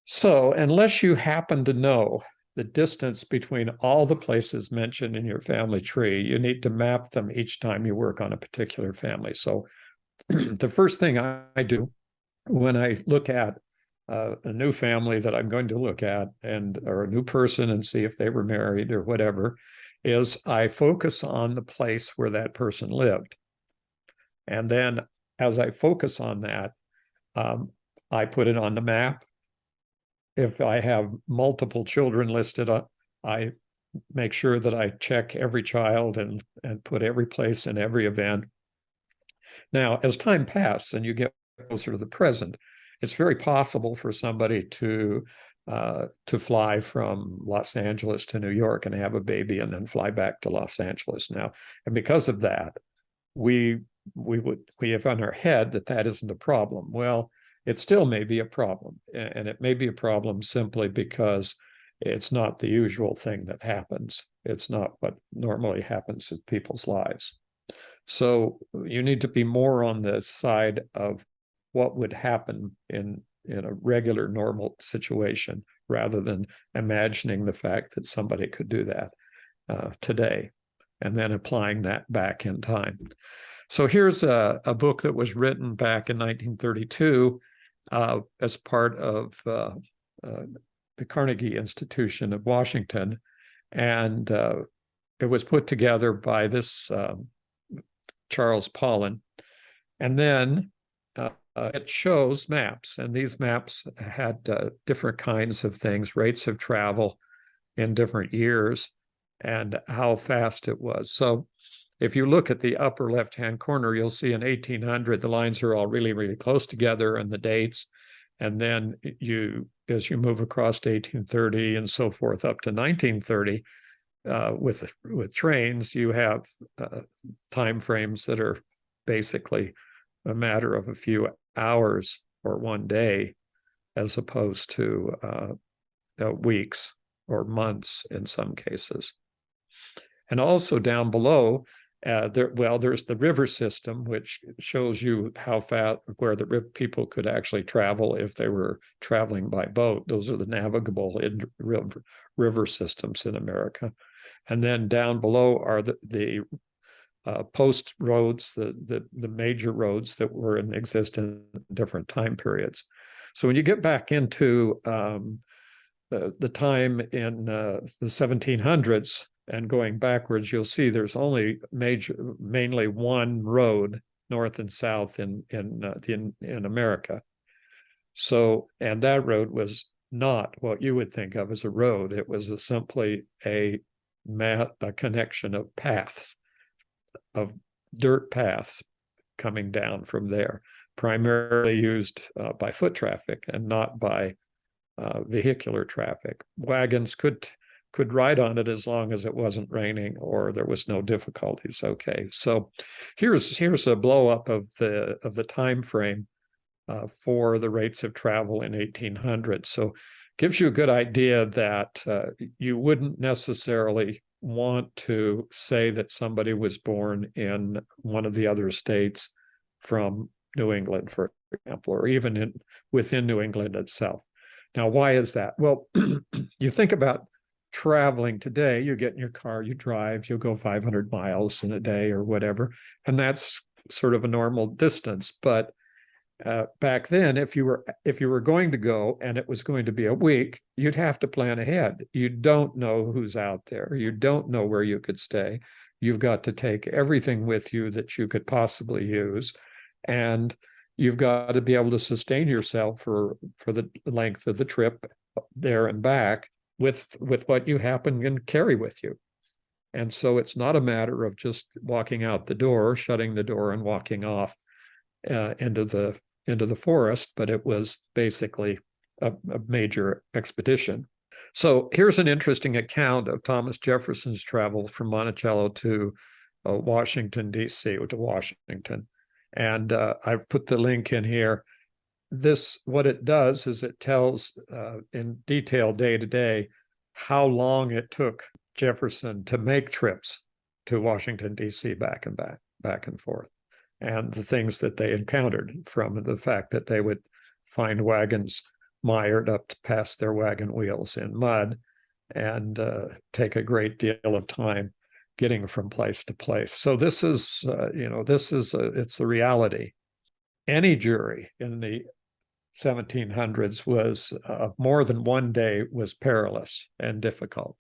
So, unless you happen to know the distance between all the places mentioned in your family tree, you need to map them each time you work on a particular family. So, the first thing I do when I look at a new family that I'm going to look at and or a new person and see if they were married or whatever is I focus on the place where that person lived. And then as I focus on that, um, I put it on the map. If I have multiple children listed, I make sure that I check every child and put every place in every event. Now, as time passes and you get closer to the present, it's very possible for somebody to fly from Los Angeles to New York and have a baby and then fly back to Los Angeles now. And because of that, we we have on our head that that isn't a problem. Well, it still may be a problem, and it may be a problem simply because it's not the usual thing that happens. It's not what normally happens in people's lives. So you need to be more on the side of what would happen in a regular normal situation rather than imagining the fact that somebody could do that today and then applying that back in time. So here's a book that was written back in 1932 as part of the Carnegie Institution of Washington. And it was put together by this Charles Pollen. And then it shows maps. And these maps had different kinds of things, rates of travel in different years, and how fast it was. So if you look at the upper left-hand corner, you'll see in 1800, the lines are all really, really close together and the dates. And then as you move across to 1830 and so forth up to 1930, with trains, you have time frames that are basically a matter of a few hours or one day, as opposed to weeks or months in some cases. And also down below, there's the river system, which shows you how fast, where the people could actually travel if they were traveling by boat. Those are the navigable river systems in America. And then down below are the post roads, the major roads that were in existence in different time periods. So when you get back into the time in the 1700s and going backwards, you'll see there's only mainly one road north and south in America. So, and that road was not what you would think of as a road. It was simply a connection of paths, of dirt paths coming down from there, primarily used by foot traffic and not by vehicular traffic. Wagons could ride on it as long as it wasn't raining or there was no difficulties. Okay, so here's a blow up of the time frame for the rates of travel in 1800. So gives you a good idea that you wouldn't necessarily want to say that somebody was born in one of the other states from New England, for example, or even within New England itself. Now, why is that? Well, you think about traveling today, you get in your car, you drive, you'll go 500 miles in a day or whatever, and that's sort of a normal distance. But back then, if you were going to go and it was going to be a week, you'd have to plan ahead. You don't know who's out there. You don't know where you could stay. You've got to take everything with you that you could possibly use, and you've got to be able to sustain yourself for the length of the trip there and back with what you happen and carry with you. And so it's not a matter of just walking out the door, shutting the door, and walking off into the forest, but it was basically a major expedition. So here's an interesting account of Thomas Jefferson's travels from Monticello to Washington, D.C., to Washington. And I've put the link in here. What it does is it tells in detail day to day how long it took Jefferson to make trips to Washington, D.C. back and forth, and the things that they encountered, from the fact that they would find wagons mired up past their wagon wheels in mud and take a great deal of time getting from place to place. So this is, it's the reality. Any jury in the 1700s was more than one day was perilous and difficult,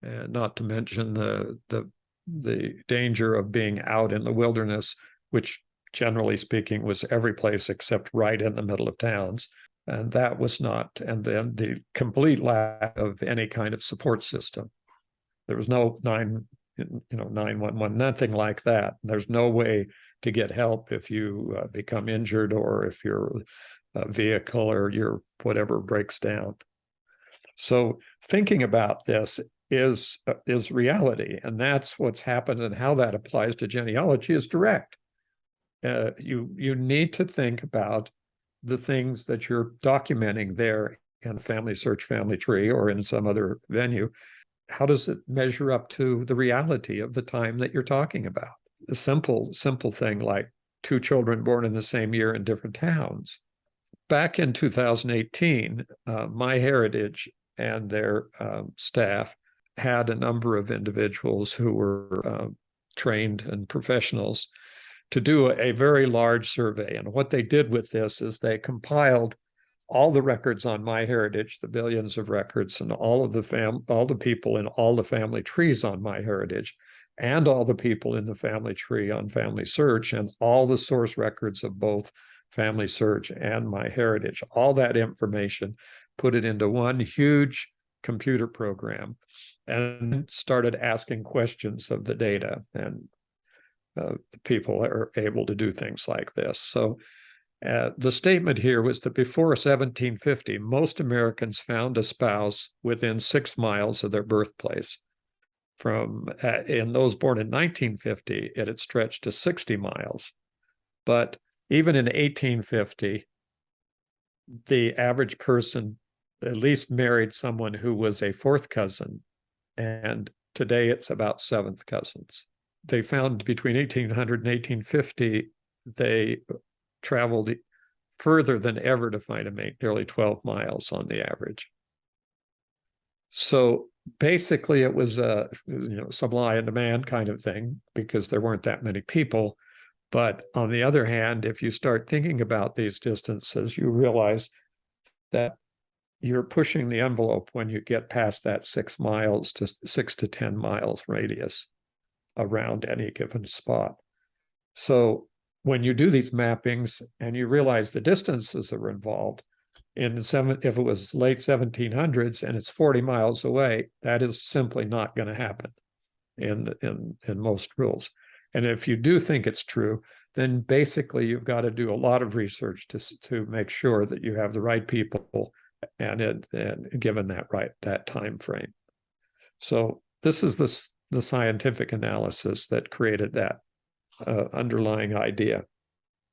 and not to mention the danger of being out in the wilderness, which generally speaking was every place except right in the middle of towns. And that was not, and then the complete lack of any kind of support system. There was no 911, nothing like that. There's no way to get help if you become injured or if your vehicle or your whatever breaks down. So thinking about this is reality, and that's what's happened, and how that applies to genealogy is direct. You need to think about the things that you're documenting there in a family search, family tree, or in some other venue. How does it measure up to the reality of the time that you're talking about? A simple thing like 2 children born in the same year in different towns. Back in 2018, MyHeritage and their staff had a number of individuals who were trained and professionals to do a very large survey. And what they did with this is they compiled all the records on MyHeritage, the billions of records, and all the people in all the family trees on MyHeritage, and all the people in the family tree on Family Search, and all the source records of both Family Search and MyHeritage. All that information, put it into one huge computer program, and started asking questions of the data. And people are able to do things like this. So the statement here was that before 1750, most Americans found a spouse within 6 miles of their birthplace. In those born in 1950, it had stretched to 60 miles. But even in 1850, the average person at least married someone who was a 4th cousin, and today it's about 7th cousins. They found between 1800 and 1850, they traveled further than ever to find a mate, nearly 12 miles on the average. So basically it was a supply and demand kind of thing, because there weren't that many people. But on the other hand, if you start thinking about these distances, you realize that you're pushing the envelope when you get past that 6 miles to 6 to 10 miles radius around any given spot. So when you do these mappings and you realize the distances that are involved, if it was late 1700s and it's 40 miles away, that is simply not going to happen in most rules. And if you do think it's true, then basically you've got to do a lot of research to make sure that you have the right people and given that time frame. So this is the scientific analysis that created that underlying idea.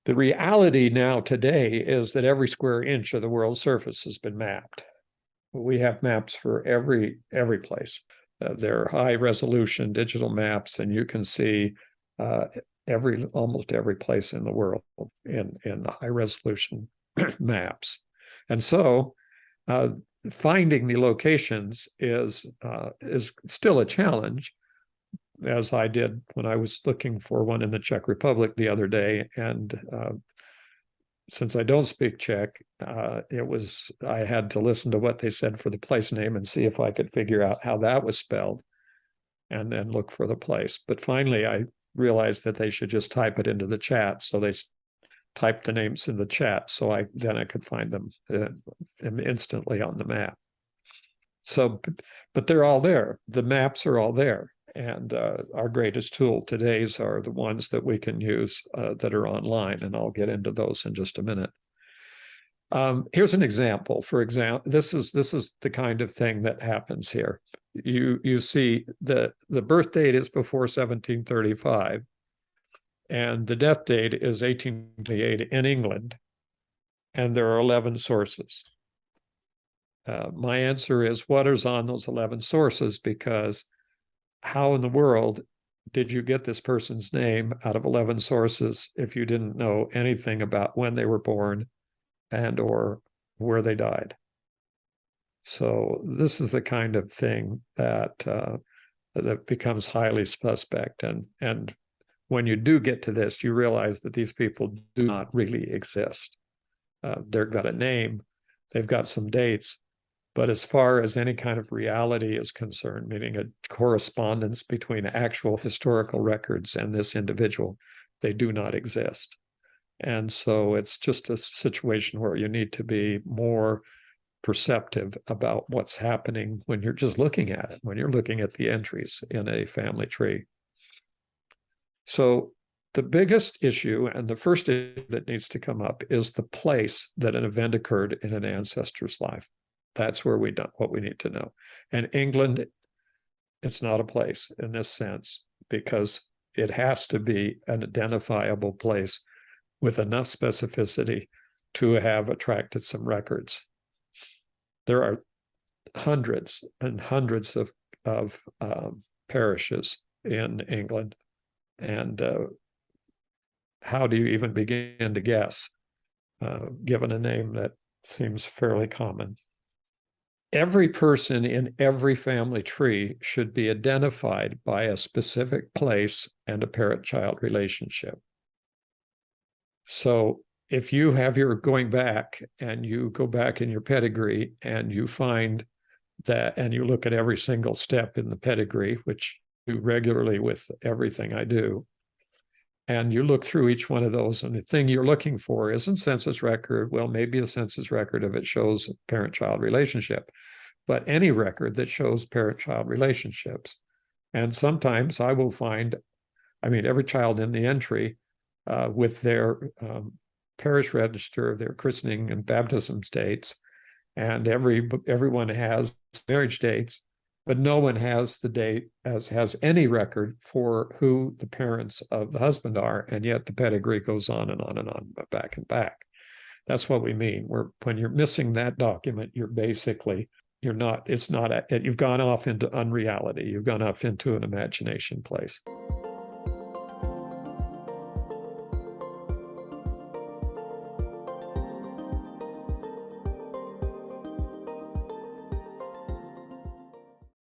The reality now today is that every square inch of the world's surface has been mapped. We have maps for every place. They're high resolution digital maps, and you can see almost every place in the world in high resolution maps. And so finding the locations is still a challenge, as I did when I was looking for one in the Czech Republic the other day. And since I don't speak Czech, I had to listen to what they said for the place name and see if I could figure out how that was spelled, and then look for the place. But finally, I realized that they should just type it into the chat. So they typed the names in the chat, so I could find them instantly on the map. So, but they're all there. The maps are all there. And our greatest tool today's are the ones that we can use that are online, and I'll get into those in just a minute. Here's an example. For example, this is the kind of thing that happens here. You see the birth date is before 1735, and the death date is 1828 in England, and there are 11 sources. My answer is, what is on those 11 sources? Because how in the world did you get this person's name out of 11 sources if you didn't know anything about when they were born and or where they died? So this is the kind of thing that becomes highly suspect. And when you do get to this, you realize that these people do not really exist. They've got a name, they've got some dates, but as far as any kind of reality is concerned, meaning a correspondence between actual historical records and this individual, they do not exist. And so it's just a situation where you need to be more perceptive about what's happening when you're just looking at it, when you're looking at the entries in a family tree. So the biggest issue and the first issue that needs to come up is the place that an event occurred in an ancestor's life. That's where what we need to know. And England, it's not a place in this sense because it has to be an identifiable place with enough specificity to have attracted some records. There are hundreds and hundreds of parishes in England, and how do you even begin to guess, given a name that seems fairly common? Every person in every family tree should be identified by a specific place and a parent-child relationship. So if you have your going back and you go back in your pedigree and you find that, and you look at every single step in the pedigree, which I do regularly with everything I do, and you look through each one of those, and the thing you're looking for isn't census record. Well, maybe a census record if it shows parent-child relationship, but any record that shows parent-child relationships. And sometimes I will find, every child in the entry with their parish register, their christening and baptism dates, and everyone has marriage dates, but no one has the date has any record for who the parents of the husband are, and yet the pedigree goes on and on and on, back and back. That's what we mean. When you're missing that document, you've gone off into unreality. You've gone off into an imagination place.